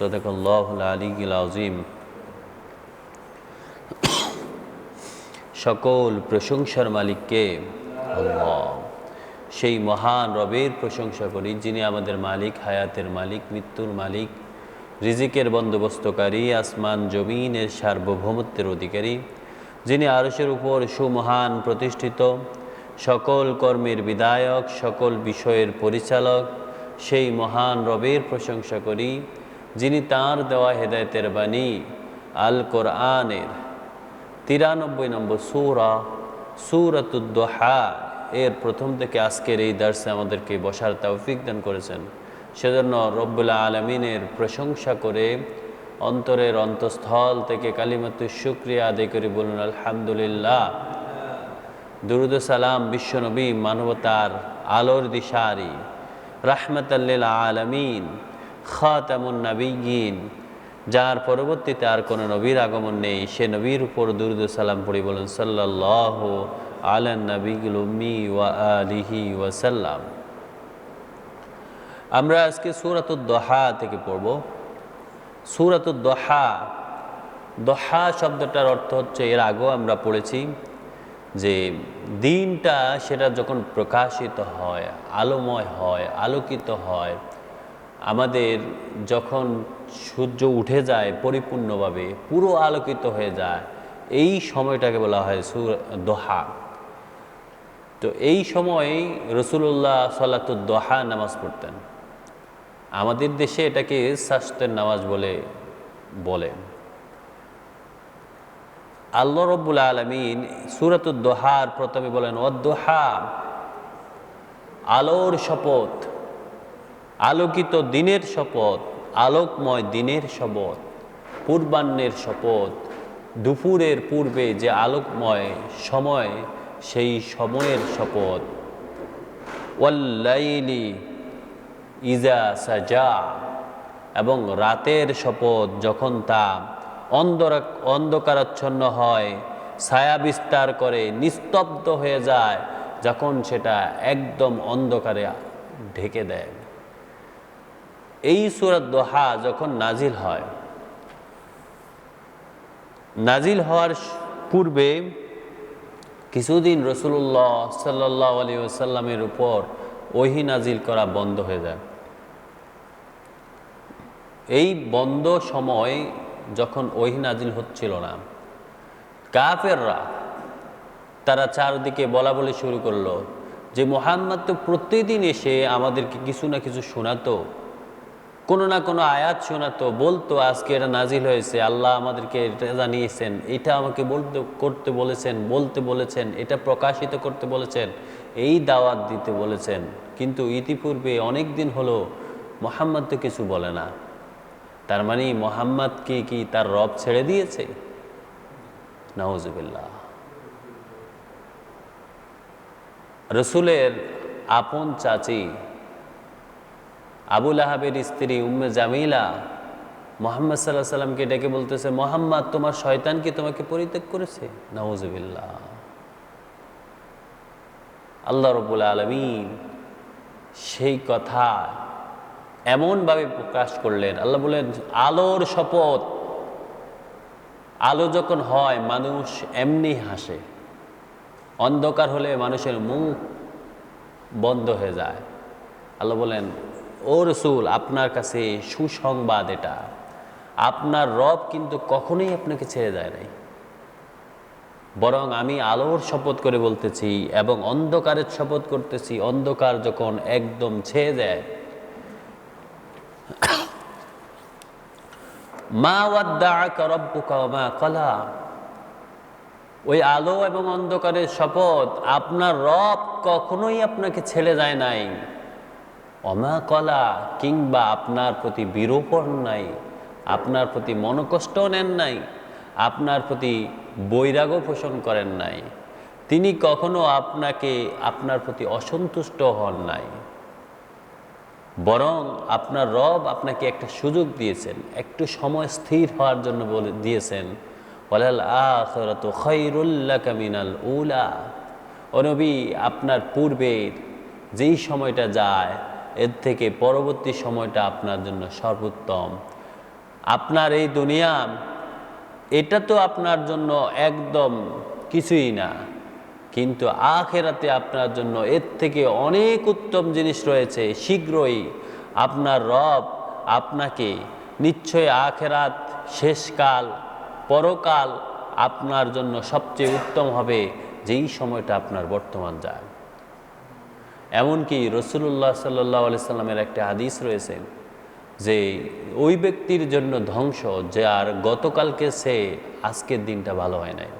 সাদাকাল্লাহুল আলিয়্যুল আযীম। সকল প্রশংসার মালিককে আল্লাহ, সেই মহান রবের প্রশংসা করি যিনি আমাদের মালিক, হায়াতের মালিক, মৃত্যুর মালিক, রিজিকের বন্দোবস্তকারী, আসমান জমিনের সার্বভৌমত্বের অধিকারী, যিনি আরশের উপর সুমহান প্রতিষ্ঠিত, সকল কর্মের বিধায়ক, সকল বিষয়ের পরিচালক। সেই মহান রবের প্রশংসা করি যিনি তাঁর দেওয়া হেদায়েতের বাণী আল কোরআনের 93 নম্বর সূরাতুদ দুহা এর প্রথম থেকে আজকের এই দার্সে আমাদেরকে বসার তৌফিক দান করেছেন। সেজন্য রব্বুল আলামিনের প্রশংসা করে অন্তরের অন্তঃস্থল থেকে কালিমাতুশ শুকরিয়া আদায় করে বলুন আলহামদুলিল্লাহ। দুরুদ ও সালাম বিশ্বনবী, মানবতার আলোর দিশারি, রাহমাতাল লিল আলামিন, খাতামুন নবিয়্যিন, যার পরবর্তীতে আর কোনো নবীর আগমন নেই, সে নবীর উপর দুরুদ ও সালাম পড়ি বলুন সাল্লাল্লাহু আলা নবিয়্যিল উম্মি ওয়া আলিহি ওয়া সাল্লাম। আমরা আজকে সূরাতুদ দুহা থেকে পড়ব। সূরাতুদ দুহা, দুহা শব্দটার অর্থ হচ্ছে, এর আগেও আমরা পড়েছি যে দিনটা সেটা যখন প্রকাশিত হয়, আলোময় হয়, আলোকিত হয়, আমাদের যখন সূর্য উঠে যায় পরিপূর্ণভাবে, পুরো আলোকিত হয়ে যায়, এই সময়টাকে বলা হয় দুহা। তো এই সময় রাসূলুল্লাহ সালাতুদ দুহা নামাজ পড়তেন। আমাদের দেশে এটাকে সাজতের নামাজ বলে। আল্লাহ রব্বুল আলামিন সূরাতুদ দুহার প্রথমে বলেন ওয়াদ-দুহা, আলোর শপথ, আলোকিত দিনের শপথ, আলোকময় দিনের শপথ, পূর্বাহ্নের শপথ, দুপুরের পূর্বে যে আলোকময় সময়, সেই সময়ের শপথ। ওয়াল-লাইলি ইজা সাজা, এবং রাতের শপথ যখন তা অন্ধকারাচ্ছন্ন হয়, ছায়া বিস্তার করে, নিস্তব্ধ হয়ে যায়, যখন সেটা একদম অন্ধকারে ঢেকে দেয়। এই সূরাত দুহা যখন নাজিল হয়, নাজিল হওয়ার পূর্বে কিছুদিন রাসূলুল্লাহ সাল্লাল্লাহু আলাইহি ওয়াসাল্লামের উপর ওহী নাজিল করা বন্ধ হয়ে যায়। এই বন্ধ সময় যখন ওহী নাজিল হচ্ছিল না, কাফেররা তারা চারদিকে বলা বলি শুরু করলো যে মুহাম্মদ তো প্রতিদিন এসে আমাদেরকে কিছু না কিছু শোনাতো, কোনো না কোনো আয়াত শোনাতো, বলতো আজকে এটা নাজিল হয়েছে, আল্লাহ আমাদেরকে এটা জানিয়েছেন, এটা আমাকে করতে বলেছেন, এটা প্রকাশিত করতে বলেছেন, এই দাওয়াত দিতে বলেছেন। কিন্তু ইতিপূর্বে অনেক দিন হলো মুহাম্মদ তো কিছু বলে না। তার মানে মুহাম্মদকে কি তার রব ছেড়ে দিয়েছে? নাউজুবিল্লাহ। রসুলের আপন চাচি আবু লাহাবের স্ত্রী উম্মে জামিলা মুহাম্মদ সাল্লাল্লাহু আলাইহি সাল্লামকে ডেকে বলতেছে, মুহাম্মদ তোমার শয়তান কি তোমাকে পরিত্যাগ করেছে? নাউজুবিল্লাহ। আল্লাহ রাব্বুল আলামিন সেই কথা এমনভাবে প্রকাশ করলেন। আল্লাহ বলেন আলোর শপথ। আলো যখন হয় মানুষ এমনি হাসে, অন্ধকার হলে মানুষের মুখ বন্ধ হয়ে যায়। আল্লাহ বলেন ও রাসূল, আপনার কাছে সুসংবাদ এটা, আপনার রব কিন্তু কখনোই আপনাকে ছেড়ে যায় নাই, বরং আমি আলোর শপথ করে বলতেছি এবং অন্ধকারের শপথ করতেছি। অন্ধকার যখন একদম ছেয়ে যায়, মা ওয়াদ্দাআকা রাব্বুকা ওয়া মা ক্বালা, ওই আলো এবং অন্ধকারের শপথ, আপনার রব কখনোই আপনাকে ছেড়ে যায় নাই। ওয়া মা ক্বালা, কিংবা আপনার প্রতি বিরূপ হন নাই, আপনার প্রতি মনোকষ্ট নেন নাই, আপনার প্রতি বৈরাগ্য পোষণ করেন নাই, তিনি কখনো আপনার প্রতি অসন্তুষ্ট হন নাই, বরং আপনার রব আপনাকে একটা সুযোগ দিয়েছেন, একটু সময় স্থির হওয়ার জন্য দিয়েছেন। ওয়ালাল আখিরাতু খায়রুল লাকা মিনাল উলা, ও নবী, আপনার পূর্বের যেই সময়টা যায় এর থেকে পরবর্তী সময়টা আপনার জন্য সর্বোত্তম। আপনার এই দুনিয়া, এটা তো আপনার জন্য একদম কিছুই না, কিন্তু আখেরাতে আপনার জন্য এর থেকে অনেক উত্তম জিনিস রয়েছে। শীঘ্রই আপনার রব আপনাকে নিশ্চয় আখেরাত, শেষকাল, পরকাল আপনার জন্য সবচেয়ে উত্তম হবে যেই সময়টা আপনার বর্তমান যায়। এমনকি রাসূলুল্লাহ সাল্লাল্লাহু আলাইহি সাল্লামের একটা হাদিস রয়েছে যে ওই ব্যক্তির জন্য ধ্বংস যে আর গতকালকে সে আজকের দিনটা ভালো হয় নাই।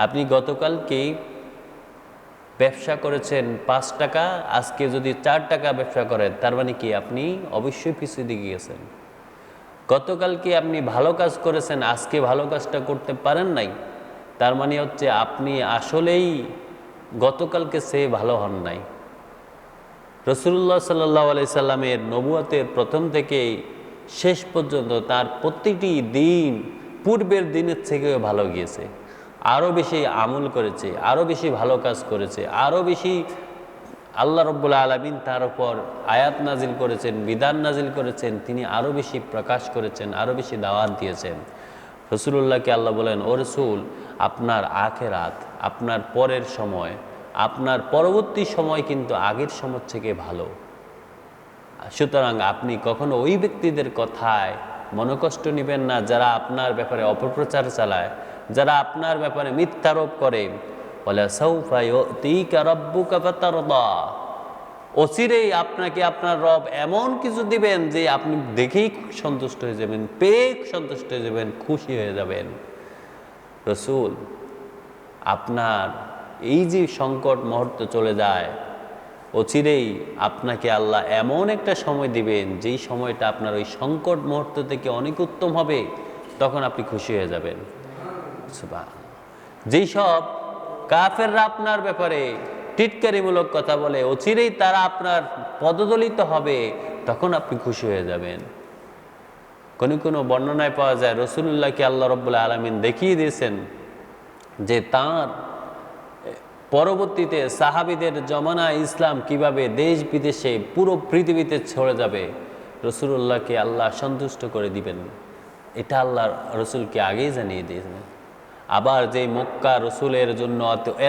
আপনি গতকালকে ব্যবসা করেছেন 5 টাকা, আজকে যদি 4 টাকা ব্যবসা করেন, তার মানে কি আপনি অবশ্যই পিছিয়ে দিকে গেছেন। গতকালকে আপনি ভালো কাজ করেছেন, আজকে ভালো কাজটা করতে পারেন নাই, তার মানে হচ্ছে আপনি আসলেই গতকালকে সে ভালো হন নাই। রাসূলুল্লাহ সাল্লাল্লাহু আলাইহি সাল্লামের নবুয়তের প্রথম থেকে শেষ পর্যন্ত তার প্রতিটি দিন পূর্বের দিনের থেকেও ভালো গিয়েছে, আরও বেশি আমল করেছে, আরও বেশি ভালো কাজ করেছে, আরও বেশি আল্লাহ রাব্বুল আলামিন তার উপর আয়াত নাজিল করেছেন, বিধান নাজিল করেছেন, তিনি আরও বেশি প্রকাশ করেছেন, আরও বেশি দাওয়াত দিয়েছেন। রাসূলুল্লাহকে আল্লাহ বলেন, ও রাসূল, আপনার আখিরাত, আপনার পরের সময়, আপনার পরবর্তী সময় কিন্তু আগের সময় থেকে ভালো। সুতরাং আপনি কখনো ওই ব্যক্তিদের কথায় মনোকষ্ট নেবেন না যারা আপনার ব্যাপারে অপপ্রচার চালায়, যারা আপনার ব্যাপারে মিথ্যারোপ করে। ওয়ালা সাউফা ইউতিকা রাব্বুকা ফাতারদা, অচিরেই আপনাকে আপনার রব এমন কিছু দিবেন যে আপনি দেখেই সন্তুষ্ট হয়ে যাবেন, পেয়ে সন্তুষ্ট হয়ে যাবেন, খুশি হয়ে যাবেন। রাসূল, আপনার এই যে সংকট মুহূর্ত চলে যায়, অচিরেই আপনাকে আল্লাহ এমন একটা সময় দিবেন যেই সময়টা আপনার ওই সংকট মুহূর্ত থেকে অনেক উত্তম হবে, তখন আপনি খুশি হয়ে যাবেন। সুবহানাল্লাহ। যেই সব কাফেররা আপনার ব্যাপারে টিটকারিমূলক কথা বলে, অচিরেই তারা আপনার পদদলিত হবে, তখন আপনি খুশি হয়ে যাবেন। কোনো কোনো বর্ণনায় পাওয়া যায় রাসূলুল্লাহকে আল্লাহ রাব্বুল আলামিন দেখিয়ে দিয়েছেন যে তার পরবর্তীতে সাহাবীদের জমানায় ইসলাম কিভাবে দেশ বিদেশে পুরো পৃথিবীতে ছড়ে যাবে, রাসূলুল্লাহকে আল্লাহ সন্তুষ্ট করে দিবেন। এটা আল্লাহ রসুলকে আগেই জানিয়ে দিয়েছেন। আবার যে মক্কা রসুলের জন্য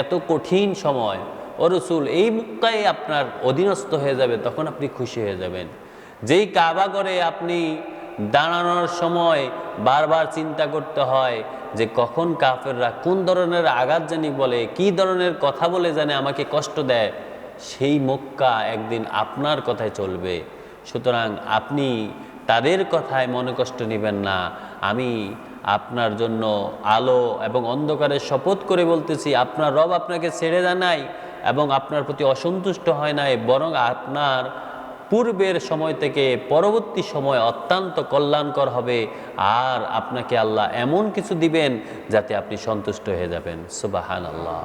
এত কঠিন সময়, ও রসুল এই মক্কায় আপনার অধীনস্থ হয়ে যাবে, তখন আপনি খুশি হয়ে যাবেন। যেই কাবা ঘরে আপনি দাঁড়ানোর সময় বারবার চিন্তা করতে হয় যে কখন কাফেররা কোন ধরনের আঘাত জানি বলে, কি ধরনের কথা বলে জানে আমাকে কষ্ট দেয়, সেই মক্কা একদিন আপনার কথায় চলবে। সুতরাং আপনি তাদের কথায় মনে কষ্ট নেবেন না। আমি আপনার জন্য আলো এবং অন্ধকারের শপথ করে বলতেছি, আপনার রব আপনাকে ছেড়ে দেয় নাই এবং আপনার প্রতি অসন্তুষ্ট হয় নাই, বরং আপনার পূর্বের সময় থেকে পরবর্তী সময় অত্যন্ত কল্যাণকর হবে। আর আপনাকে আল্লাহ এমন কিছু দিবেন যাতে আপনি সন্তুষ্ট হয়ে যাবেন। সুবহানাল্লাহ।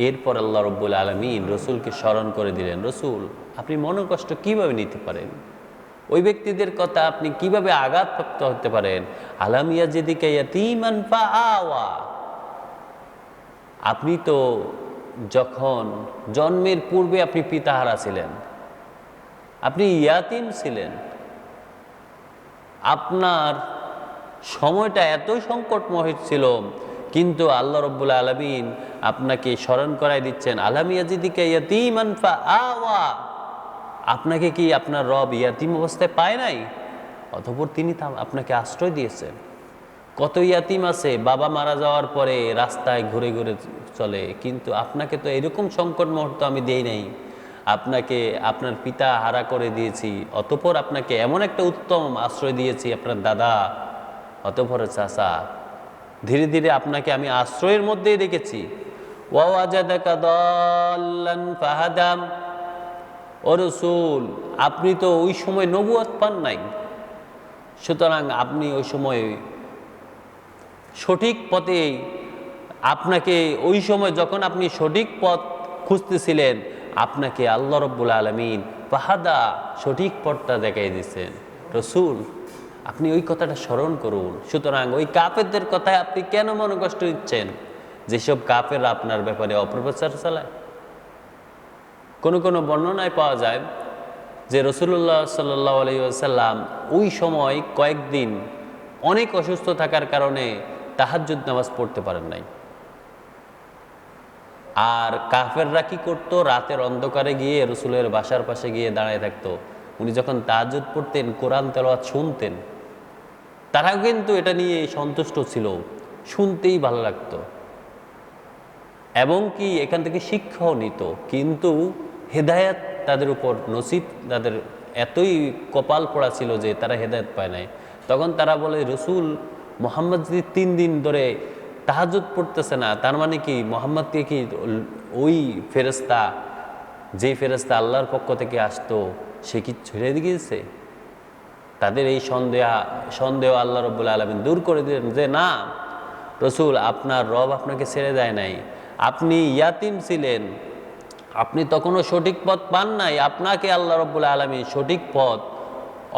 এরপর আল্লাহ রাব্বুল আলামিন রসুলকে স্মরণ করে দিলেন, রসুল, আপনি মনোকষ্ট কিভাবে নিতে পারেন? ওই ব্যক্তিদের কথা আপনি কিভাবে আঘাতপ্রাপ্ত হতে পারেন? আলাম ইয়াজিদিকা ইয়াতীমান ফাআওয়া, আপনি তো যখন জন্মের পূর্বে আপনি পিতাহারা ছিলেন, আপনি ইয়াতীম ছিলেন, আপনার সময়টা এত সংকটময় ছিল, কিন্তু আল্লাহ রাব্বুল আলামিন আপনাকে স্মরণ করায় দিচ্ছেন, আলাম ইয়াজিদিকা ইয়াতীমান ফাআওয়া, আপনাকে কি আপনার রব ইয়াতীম অবস্থায় পায় নাই? অতঃপর তিনি আপনাকে আশ্রয় দিয়েছেন। কত ইয়াতীম আছে বাবা মারা যাওয়ার পরে রাস্তায় ঘুরে ঘুরে চলে, কিন্তু আপনাকে তো এরকম সংকট মুহূর্ত আমি দেই নাই। আপনাকে আপনার পিতা হারা করে দিয়েছি, অতঃপর আপনাকে এমন একটা উত্তম আশ্রয় দিয়েছি, আপনার দাদা, অতঃপর চাচা, ধীরে ধীরে আপনাকে আমি আশ্রয়ের মধ্যেই রেখেছি। ওয়াওয়াজাদাকা দাল্লান ফাহাদা, ও রাসূল, আপনি তো ওই সময় নবুয়ত পান নাই, সুতরাং আপনি ওই সময় সঠিক পথে, আপনাকে ওই সময় যখন আপনি সঠিক পথ খুঁজতেছিলেন, আপনাকে আল্লাহ রাব্বুল আলামিন ফাহাদা, সঠিক পথটা দেখাই দিয়েছেন। রাসূল, আপনি ওই কথাটা স্মরণ করুন। সুতরাং ওই কাফেরদের কথায় আপনি কেন মনে কষ্ট দিচ্ছেন? যেসব কাফেররা আপনার ব্যাপারে অপপ্রচার চালায়। কোনো কোনো বর্ণনায় পাওয়া যায় যে রাসূলুল্লাহ সাল্লাল্লাহু আলাইহি ওয়াসাল্লাম ওই সময় কয়েকদিন অনেক অসুস্থ থাকার কারণে তাহাজ্জুদ নামাজ পড়তে পারেন নাই। আর কাফেররা কি করতো, রাতের অন্ধকারে গিয়ে রসুলের বাসার পাশে গিয়ে দাঁড়ায় থাকতো। উনি যখন তাহাজ্জুদ পড়তেন, কোরআন তেলাওয়াত শুনতেন, তারাও কিন্তু এটা নিয়ে সন্তুষ্ট ছিল, শুনতেই ভালো লাগতো এবং কি এখান থেকে শিক্ষাও নিত। কিন্তু হেদায়েত তাদের উপর নসিব, তাদের এতই কপাল পড়া ছিল যে তারা হেদায়েত পায় নাই। তখন তারা বলে, রসুল মুহাম্মদ যদি 3 দিন ধরে তাহাজ্জুদ পড়তেছে না, তার মানে কি মুহাম্মদকে কি ওই ফেরেশতা, যে ফেরেশতা আল্লাহর পক্ষ থেকে আসতো, সে কি ছেড়ে দিয়েছে? তাদের এই সন্দেহ আল্লাহ রাব্বুল আলামিন দূর করে দিলেন যে না রসুল, আপনার রব আপনাকে ছেড়ে দেয় নাই, আপনি ইয়াতিম ছিলেন, আপনি তখনও সঠিক পথ পান নাই, আপনাকে আল্লাহ রাব্বুল আলামিন সঠিক পথ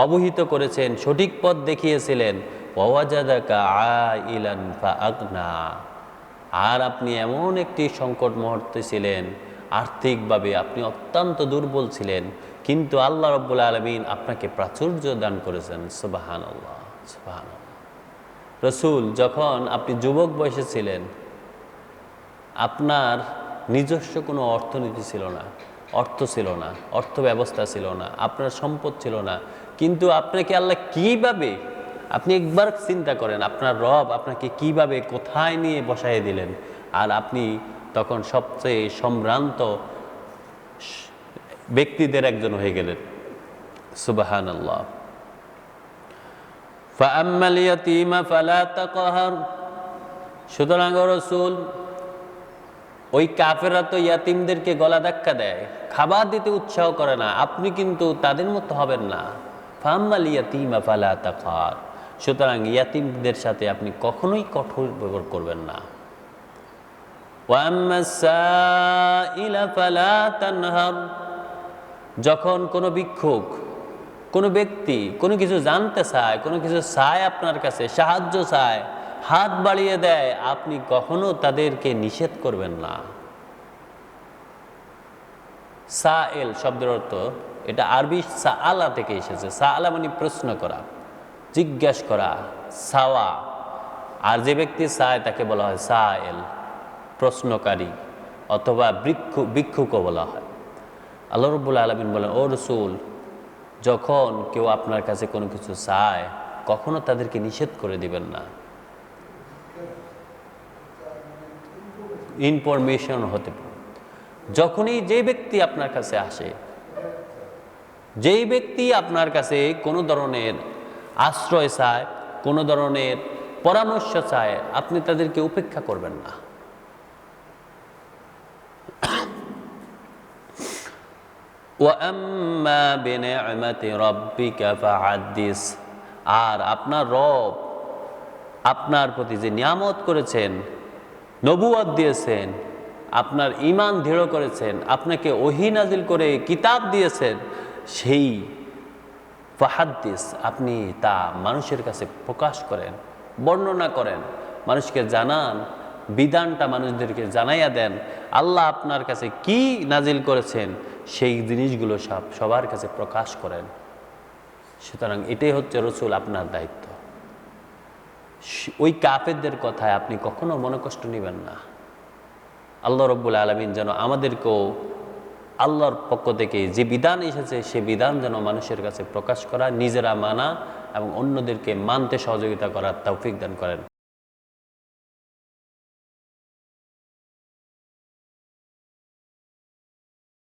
অবহিত করেছেন, সঠিক পথ দেখিয়েছিলেন। ওয়াজাদাকা আইলান ফাআগনা, আর আপনি এমন একটি সংকট মুহূর্তে ছিলেন, আর্থিকভাবে আপনি অত্যন্ত দুর্বল ছিলেন, কিন্তু আল্লাহ রাব্বুল আলামিন আপনাকে প্রাচুর্য দান করেছেন। সুবহানাল্লাহ, সুবহানাল্লাহ। রসুল, যখন আপনি যুবক বয়সে ছিলেন, আপনার নিজস্ব কোনো অর্থনীতি ছিল না, অর্থ ছিল না, অর্থ ব্যবস্থা ছিল না, আপনার সম্পদ ছিল না, কিন্তু আপনাকে আল্লাহ কিভাবে, আপনি একবার চিন্তা করেন, আপনার রব আপনাকে কিভাবে কোথায় নিয়ে বসায় দিলেন, আর আপনি তখন সবচেয়ে সম্ভ্রান্ত ব্যক্তিদের একজন হয়ে গেলেন। সুবহানাল্লাহ। ফাআম্মাল ইয়াতীমা ফালা তাকহার, সুতরাং রাসূল, ওই কাফেররা তো ইয়াতিমদেরকে গলা ধাক্কা দেয়, খাবার দিতে উৎসাহ করে না, আপনি কিন্তু তাদের মতো হবেন না। ফাআম্মাল ইয়াতীমা ফালা তাকহার, সুতরাং ইয়াতিমদের সাথে আপনি কখনোই কঠোর ব্যবহার করবেন না। ওয়া আম্মাস সাইলা ফালা তানহার, যখন কোনো ভিক্ষুক, কোনো ব্যক্তি কোনো কিছু জানতে চায়, কোনো কিছু চায় আপনার কাছে, সাহায্য চায়, হাত বাড়িয়ে দেয়, আপনি কখনো তাদেরকে নিষেধ করবেন না। সাইল শব্দের অর্থ, এটা আরবি সাআলা থেকে এসেছে। সাআলা মানে প্রশ্ন করা, জিজ্ঞাসা করা, চাওয়া। আর যে ব্যক্তি চায় তাকে বলা হয় সাইল, প্রশ্নকারী, অথবা ভিক্ষুকও বলা হয়। আল্লাহ রাব্বুল আলামিন বলেন, ও রাসূল, যখন কেউ আপনার কাছে কোনো কিছু চায়, কখনো তাদেরকে নিষেধ করে দিবেন না। ইনফরমেশন হতে পারে, যখনই যে ব্যক্তি আপনার কাছে আসে, যেই ব্যক্তি আপনার কাছে কোনো ধরনের আশ্রয় চায়, কোনো ধরনের পরামর্শ চায়, আপনি তাদেরকে উপেক্ষা করবেন না। ওয়াম্মা বিনি'মাতি রাব্বিকা ফাহাদ্দিস, আর আপনার রব আপনার প্রতি যে নিয়ামত করেছেন, নবুয়ত দিয়েছেন, আপনার ঈমান দৃঢ় করেছেন, আপনাকে ওহী নাজিল করে কিতাব দিয়েছেন, সেই ফাহাদ্দিস, আপনি তা মানুষের কাছে প্রকাশ করেন, বর্ণনা করেন, মানুষকে জানান, বিধানটা মানুষদেরকে জানাইয়া দেন। আল্লাহ আপনার কাছে কি নাজিল করেছেন সেই জিনিসগুলো সবার কাছে প্রকাশ করেন। সুতরাং এটাই হচ্ছে রসুল আপনার দায়িত্ব। ওই কাফেরদের কথায় আপনি কখনো মনোকষ্ট নেবেন না। আল্লাহ রাব্বুল আলামিন যেন আমাদেরকেও আল্লাহর পক্ষ থেকে যে বিধান এসেছে সে বিধান যেন মানুষের কাছে প্রকাশ করা, নিজেরা মানা এবং অন্যদেরকে মানতে সহযোগিতা করার তৌফিক দান করেন।